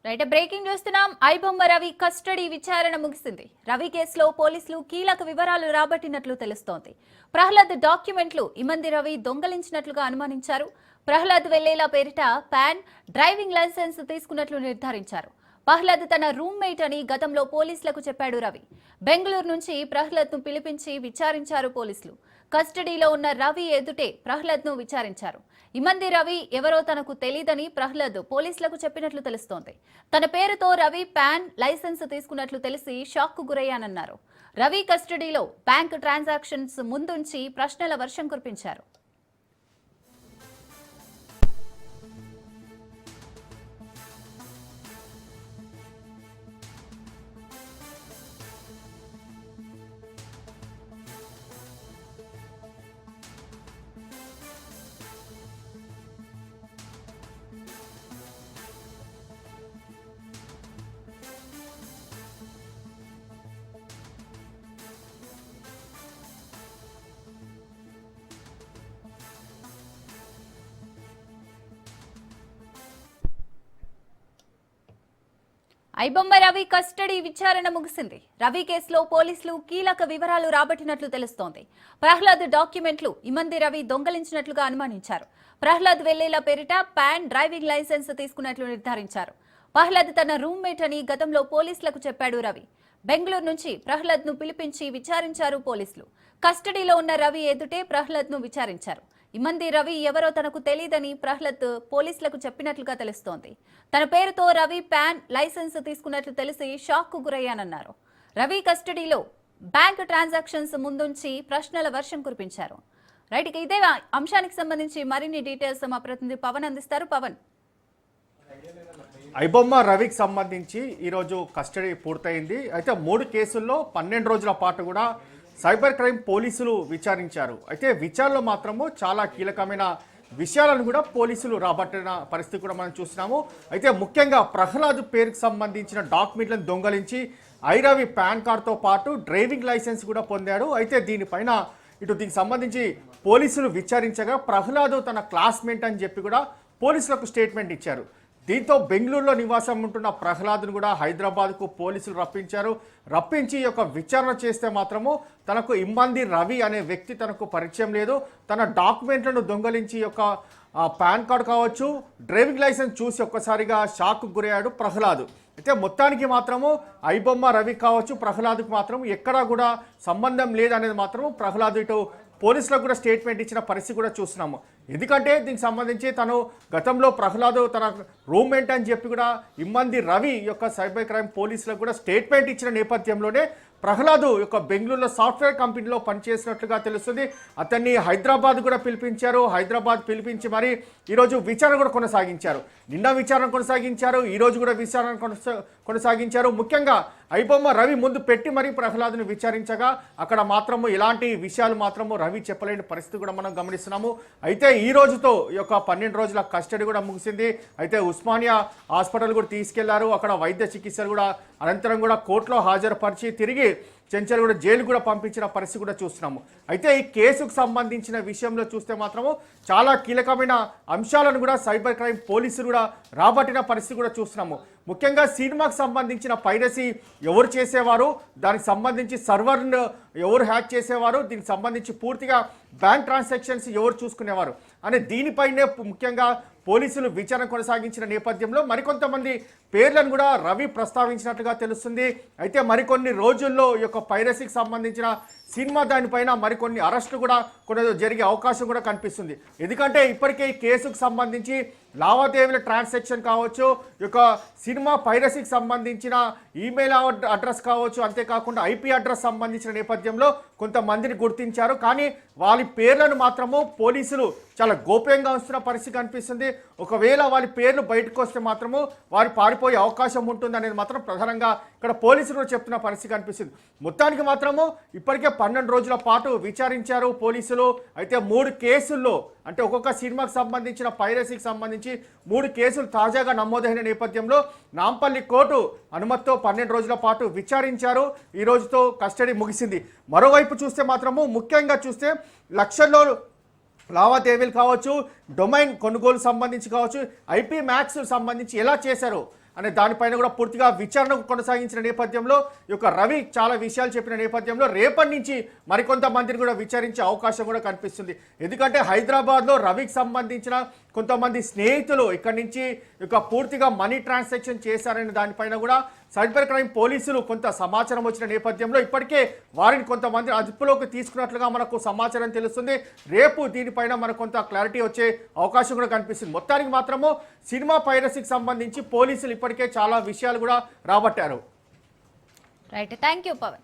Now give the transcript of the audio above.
Right breaking చూస్తున్నాం. IBomma Ravi custody విచారణ ముగిసింది. రవి కేసులో పోలీసులు కీలక వివరాలు రాబట్టినట్లు తెలుస్తోంది. ప్రహ్లాద్ డాక్యుమెంట్లు ఇమంది రవి దొంగలించినట్లుగా అనుమానించారు. ప్రహ్లాద్ వెళ్లేలా పేరిట పాన్, డ్రైవింగ్ లైసెన్స్ తీసుకున్నట్లు నిర్ధారించారు. ప్రహ్లాద్ తన రూమ్మేట్ అని గతంలో పోలీసులకు చెప్పాడు రవి. బెంగళూరు నుంచి ప్రహ్లాద్ ను పిలిపించి విచారించారు పోలీసులు. కస్టడీలో ఉన్న రవి ఎదుటే ప్రహ్లాద్ ను విచారించారు. ఇమంది రవి ఎవరో తనకు తెలీదని ప్రహ్లాద్ పోలీసులకు చెప్పినట్లు తెలుస్తోంది. తన పేరుతో రవి పాన్, లైసెన్స్ తీసుకున్నట్లు తెలిసి షాక్ కు గురయ్యానన్నారు. రవి కస్టడీలో బ్యాంక్ ట్రాన్సాక్షన్స్ ముందుంచి ప్రశ్నల వర్షం కురిపించారు. ఐబొమ్మ రవి కస్టడీ విచారణ ముగిసింది. రవి కేసులో పోలీసులు కీలక వివరాలు రాబట్టినట్లు తెలుస్తోంది. ప్రహ్లాద్ డాక్యుమెంట్లు ఇమంది రవి దొంగలించినట్లుగా అనుమానించారు. ప్రహ్లాద్ వెళ్లేలా పేరిట పాన్, డ్రైవింగ్ లైసెన్స్ తీసుకున్నట్లు నిర్ధారించారు. ప్రహ్లాద్ తన రూమ్మేట్ అని గతంలో పోలీసులకు చెప్పాడు రవి. బెంగళూరు నుంచి ప్రహ్లాద్ ను పిలిపించి విచారించారు పోలీసులు. కస్టడీలో ఉన్న రవి ఎదుటే ప్రహ్లాద్ ను విచారించారు. ఇమంది రవి ఎవరో తనకు తెలియదని ప్రహ్లాద్ పోలీసులకు చెప్పినట్లుగా తెలుస్తోంది. తన పేరుతో రవి పాన్, లైసెన్స్ తీసుకున్నట్లు తెలిసి షాక్ కు గురయ్యానన్నారు. రవి కస్టడీలో బ్యాంక్ ట్రాన్సాక్షన్స్ ముందుంచి ప్రశ్నల వర్షం కురిపించారు. రైట్, ఇదే అంశానికి సంబంధించి మరిన్ని డీటెయిల్స్ మా ప్రతినిధి పవన్ అందిస్తారు. పవన్, ఐబొమ్మ రవికి సంబంధించి ఈరోజు కస్టడీ పూర్తయింది. అయితే 3 కేసుల్లో 12 రోజుల పాటు కూడా సైబర్ క్రైమ్ పోలీసులు విచారించారు. అయితే విచారణలో మాత్రము చాలా కీలకమైన విషయాలను కూడా పోలీసులు రాబట్టిన పరిస్థితి కూడా మనం చూస్తున్నాము. అయితే ముఖ్యంగా ప్రహ్లాద్ పేరుకు సంబంధించిన డాక్యుమెంట్లను దొంగలించి ఐరవి పాన్ కార్డ్తో పాటు డ్రైవింగ్ లైసెన్స్ కూడా పొందాడు. అయితే దీనిపైన దీనికి సంబంధించి పోలీసులు విచారించగా ప్రహ్లాద్ తన క్లాస్మేట్ అని చెప్పి కూడా పోలీసులకు స్టేట్మెంట్ ఇచ్చారు. దీంతో బెంగళూరులో నివాసం ఉంటున్న ప్రహ్లాద్ను కూడా హైదరాబాద్కు పోలీసులు రప్పించి యొక్క విచారణ చేస్తే మాత్రము తనకు ఇమ్మంది రవి అనే వ్యక్తి తనకు పరిచయం లేదు. తన డాక్యుమెంట్లను దొంగలించి యొక్క పాన్ కార్డు కావచ్చు, డ్రైవింగ్ లైసెన్స్ చూసి ఒక్కసారిగా షాక్కు గురయ్యాడు ప్రహ్లాద్. అయితే మొత్తానికి మాత్రము ఐబొమ్మ రవి కావచ్చు, ప్రహ్లాద్కు మాత్రం ఎక్కడా కూడా సంబంధం లేదనేది మాత్రము ప్రహ్లాద్ ఇటు పోలీసులకు కూడా స్టేట్మెంట్ ఇచ్చిన పరిస్థితి కూడా చూస్తున్నాము. ఎందుకంటే దీనికి సంబంధించి తను గతంలో ప్రహ్లాద్ తన రూమ్మేట్ అని చెప్పి కూడా ఇమ్మంది రవి యొక్క సైబర్ క్రైమ్ పోలీసులకు కూడా స్టేట్మెంట్ ఇచ్చిన నేపథ్యంలోనే ప్రహ్లాద్ యొక్క బెంగళూరులో సాఫ్ట్వేర్ కంపెనీలో పనిచేసినట్లుగా తెలుస్తుంది. అతన్ని హైదరాబాద్ కూడా పిలిపించారు. హైదరాబాద్ పిలిపించి మరి ఈరోజు విచారణ కూడా కొనసాగించారు. నిన్న విచారణ కొనసాగించారు, ఈరోజు కూడా విచారణ కొనసాగించారు. ముఖ్యంగా ఐబొమ్మ రవి ముందు పెట్టి మరి ప్రహ్లాద్ను విచారించగా అక్కడ మాత్రము ఎలాంటి విషయాలు మాత్రము రవి చెప్పలేని పరిస్థితి కూడా మనం గమనిస్తున్నాము. అయితే ఈ రోజుతో ఈ యొక్క 12 రోజుల కస్టడీ కూడా ముగిసింది. అయితే ఉస్మానియా హాస్పిటల్ కూడా తీసుకెళ్లారు. అక్కడ వైద్య చికిత్సలు కూడా అనంతరం కూడా కోర్టులో హాజరుపరిచి తిరిగి చెంచల్ కూడా జైలు కూడా పంపించిన పరిస్థితి కూడా చూస్తున్నాము. అయితే ఈ కేసుకు సంబంధించిన విషయంలో చూస్తే మాత్రము చాలా కీలకమైన అంశాలను కూడా సైబర్ క్రైమ్ పోలీసులు కూడా రాబట్టిన పరిస్థితి కూడా చూస్తున్నాము. ముఖ్యంగా సినిమాకు సంబంధించిన పైరసీ ఎవరు చేసేవారు, దానికి సంబంధించి సర్వర్ను ఎవరు హ్యాక్ చేసేవారు, దీనికి సంబంధించి పూర్తిగా బ్యాంక్ ట్రాన్సాక్షన్స్ ఎవరు చూసుకునేవారు అనే దీనిపైనే ముఖ్యంగా పోలీసులు విచారణ కొనసాగించిన నేపథ్యంలో మరికొంతమంది పేర్లను కూడా రవి ప్రస్తావించినట్లుగా తెలుస్తుంది. అయితే మరికొన్ని రోజుల్లో ఈ యొక్క పైరసీకి సంబంధించిన సినిమా దానిపైన మరికొన్ని అరెస్టులు కూడా జరిగే అవకాశం కూడా కనిపిస్తుంది. ఎందుకంటే ఇప్పటికే ఈ కేసుకు సంబంధించి లావాదేవీల ట్రాన్సాక్షన్ కావచ్చు, ఈ యొక్క సినిమా పైరసీకి సంబంధించిన ఈమెయిల్ అడ్రస్ కావచ్చు, అంతేకాకుండా ఐపీ అడ్రస్ సంబంధించిన నేపథ్యంలో కొంతమందిని గుర్తించారు. కానీ వాళ్ళ పేర్లను మాత్రము పోలీసులు చాలా గోప్యంగా ఉంచుతున్న పరిస్థితి కనిపిస్తుంది. ఒకవేళ వాళ్ళ పేర్లు బయటకు వస్తే మాత్రము వారు పారిపోయే అవకాశం ఉంటుంది అనేది మాత్రం ప్రధానంగా ఇక్కడ పోలీసులు చెప్తున్న పరిస్థితి కనిపిస్తుంది. మొత్తానికి మాత్రము ఇప్పటికే 12 రోజుల పాటు విచారించారు పోలీసులు. అయితే 3 కేసుల్లో అంటే ఒక్కొక్క సినిమాకు సంబంధించిన పైరసీకి సంబంధించి 3 కేసులు తాజాగా నమోదైన నేపథ్యంలో నాంపల్లి కోర్టు అనుమతితో 12 రోజుల పాటు విచారించారు. ఈ రోజుతో కస్టడీ ముగిసింది. మరోవైపు చూస్తే మాత్రము ముఖ్యంగా చూస్తే లక్షల్లో లావాదేవీలు కావచ్చు, డొమైన్ కొనుగోలు సంబంధించి కావచ్చు, ఐపీ మ్యాక్స్ సంబంధించి ఎలా చేశారో అనే దానిపైన కూడా పూర్తిగా విచారణ కొనసాగించిన నేపథ్యంలో ఈ యొక్క రవి చాలా విషయాలు చెప్పిన నేపథ్యంలో రేపటి నుంచి మరికొంతమందిని కూడా విచారించే అవకాశం కూడా కనిపిస్తుంది. ఎందుకంటే హైదరాబాద్లో రవికి సంబంధించిన కొంతమంది స్నేహితులు ఇక్కడి నుంచి ఇక పూర్తిగా మనీ ట్రాన్సాక్షన్ చేశారనే దానిపైన కూడా సైబర్ క్రైమ్ పోలీసులు కొంత సమాచారం వచ్చిన నేపథ్యంలో ఇప్పటికే వారిని కొంతమంది అదుపులోకి తీసుకున్నట్లుగా మనకు సమాచారం తెలుస్తుంది. రేపు దీనిపైన మనకు కొంత క్లారిటీ వచ్చే అవకాశం కూడా కనిపిస్తుంది. మొత్తానికి మాత్రము సినిమా పైరసీకి సంబంధించి పోలీసులు ఇప్పటికే చాలా విషయాలు కూడా రాబట్టారు. Right, thank you Pawan.